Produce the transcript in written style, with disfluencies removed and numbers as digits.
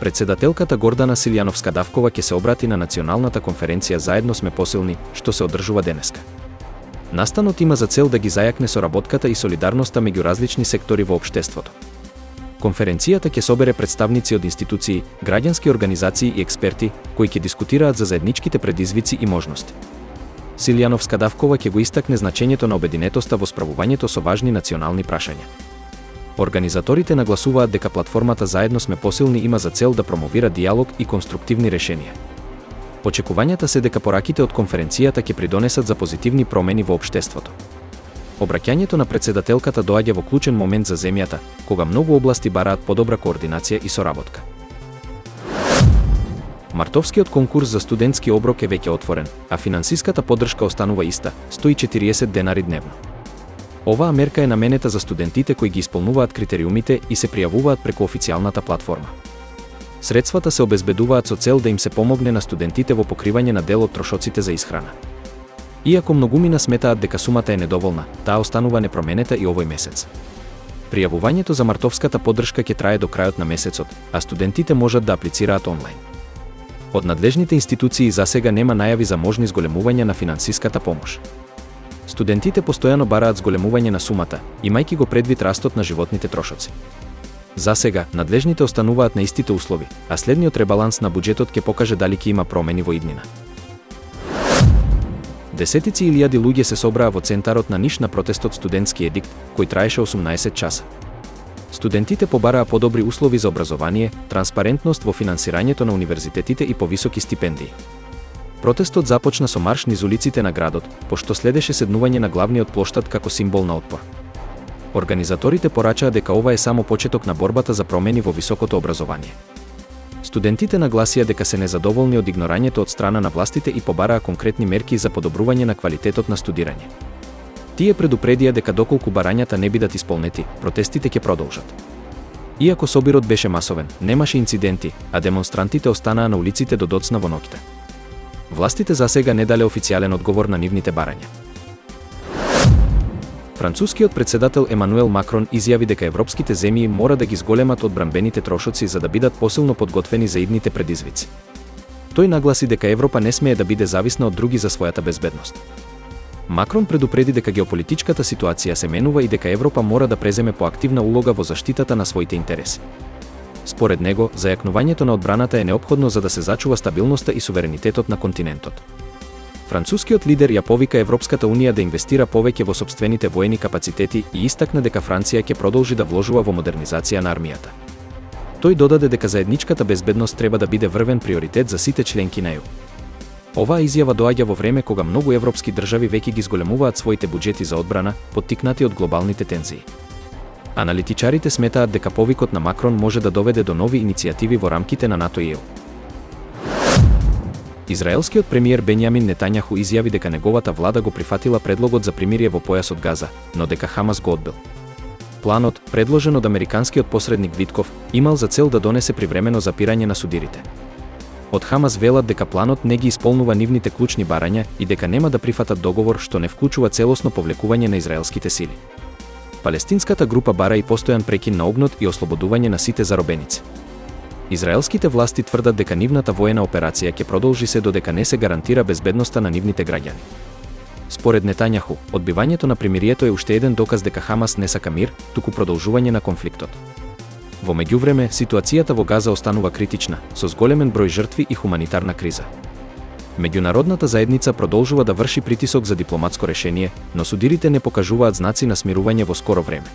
Председателката Гордана Силјановска-Давкова ќе се обрати на националната конференција Заедно сме посилни, што се одржува денеска. Настанот има за цел да ги зајакне соработката и солидарноста меѓу различни сектори во општеството. Конференцијата ќе собере представници од институции, граѓански организации и експерти, кои ќе дискутираат за заедничките предизвици и можности. Силјановска-Давкова ќе го истакне значењето на обединетоста во справувањето со важни национални прашања. Организаторите нагласуваат дека платформата Заедно сме посилни има за цел да промовира дијалог и конструктивни решенија. Очекувањата се дека пораките од конференцијата ќе придонесат за позитивни промени во општеството. Обраќањето на председателката доаѓа во клучен момент за земјата, кога многу области бараат подобра координација и соработка. Мартовскиот конкурс за студентски оброк е веќе отворен, а финансиската поддршка останува иста – 140 денари дневно. Оваа мерка е наменета за студентите кои ги исполнуваат критериумите и се пријавуваат преку официјалната платформа. Средствата се обезбедуваат со цел да им се помогне на студентите во покривање на дел од трошоците за исхрана. Иако многумина сметаат дека сумата е недоволна, таа останува непроменета и овој месец. Пријавувањето за мартовската поддршка ќе трае до крајот на месецот, а студентите можат да аплицираат онлайн. Од надлежните институции засега нема најави за можни зголемувања на финансиската помош. Студентите постојано бараат зголемување на сумата, имајќи го предвид растот на животните трошоци. Засега, надлежните остануваат на истите услови, а следниот ребаланс на буџетот ќе покаже дали ќе има промени во иднина. Десетици илјади луѓе се собраа во центарот на Ниш на протестот Студентски едикт, кој траеше 18 часа. Студентите побараа подобри услови за образование, транспарентност во финансирањето на универзитетите и повисоки стипендии. Протестот започна со марш низ улиците на градот, пошто следеше седнување на главниот плоштад како символ на отпор. Организаторите порачаа дека ова е само почеток на борбата за промени во високото образование. Студентите нагласија дека се незадоволни од игнорањето од страна на властите и побараа конкретни мерки за подобрување на квалитетот на студирање. Тие предупредија дека доколку барањата не бидат исполнети, протестите ќе продолжат. Иако собирот беше масовен, немаше инциденти, а демонстрантите останаа на улиците до доцна во ноќта. Властите засега не дале официјален одговор на нивните барања. Францускиот председател Емануел Макрон изјави дека европските земји мора да ги зголемат одбранбените трошоци за да бидат посилно подготвени за идните предизвици. Тој нагласи дека Европа не смее да биде зависна од други за својата безбедност. Макрон предупреди дека геополитичката ситуација се менува и дека Европа мора да преземе поактивна улога во заштитата на своите интереси. Според него, зајакнувањето на одбраната е неопходно за да се зачува стабилноста и суверенитетот на континентот. Францускиот лидер ја повика Европската унија да инвестира повеќе во сопствените воени капацитети и истакна дека Франција ќе продолжи да вложува во модернизација на армијата. Тој додаде дека заедничката безбедност треба да биде врвен приоритет за сите членки на ЕУ. Оваа изјава доаѓа во време кога многу европски држави веќе ги зголемуваат своите буџети за одбрана, поттикнати од глобалните тензии. Аналитичарите сметаат дека повикот на Макрон може да доведе до нови иницијативи во рамките на НАТО и ЕУ. Израелскиот премиер Бенјамин Нетањаху изјави дека неговата влада го прифатила предлогот за примирие во појасот Газа, но дека Хамас го одбил. Планот, предложен од американскиот посредник Витков, имал за цел да донесе привремено запирање на судирите. Од Хамас велат дека планот не ги исполнува нивните клучни барања и дека нема да прифатат договор што не вклучува целосно повлекување на израелските сили. Палестинската група бара и постојан прекин на огнот и ослободување на сите заробеници. Израелските власти тврдат дека нивната воена операција ќе продолжи се додека не се гарантира безбедноста на нивните граѓани. Според Нетањаху, одбивањето на примирието е уште еден доказ дека Хамас не сака мир, туку продолжување на конфликтот. Во меѓувреме, ситуацијата во Газа останува критична, со зголемен број жртви и хуманитарна криза. Меѓународната заедница продолжува да врши притисок за дипломатско решение, но судирите не покажуваат знаци на смирување во скоро време.